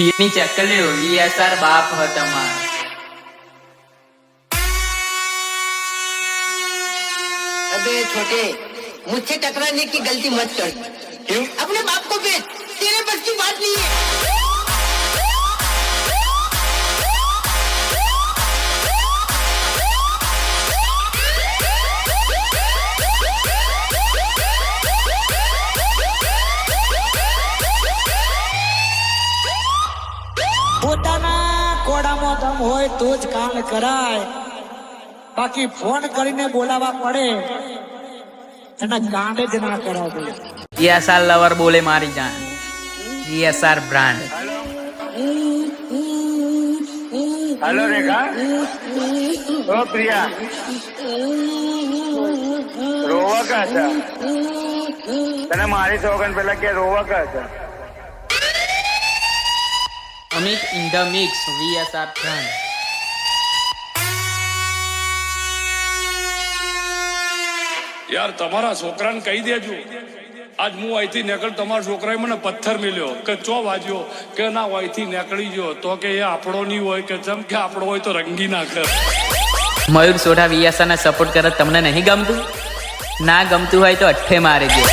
ની ચકલ્યો વીએસઆર બાપ હ તમાર। अबे छोटे, मुझसे टकराने की गलती मत कर। क्यों? अपने बाप को बेच, तेरे बस की बात नहीं है। પોતાના કોડામાં દમ હોય તો જ કામ કરાય, બાકી ફોન કરીને બોલાવા પડે એના ગાંડે જ ના કરાવે। વીએસઆર લવર બોલે મારી જાન, વીએસઆર બ્રાન્ડ। हेलो रेखा, ओ प्रिया, रोवा का था तने मारी सोगन पेला के रोवा का था। Amit in the mix VSR brand. યાર તમારા છોકરાને કહી દેજો, આજ હું અહીંથી નીકળ, તમારા છોકરાએ મને પથ્થર મિલ્યો કે ચો વાજ્યો કે ના અહીંથી નીકળી ગયો તો કે એ આપણો નહીં હોય કે જેમ કે આપણો હોય તો રંગી નાખે। મયુર સોઢા વીએસઆર ને સપોર્ટ કરે, તમને નહીં ગમતું? ના ગમતું હોય તો અઠ્ઠે મારી દો।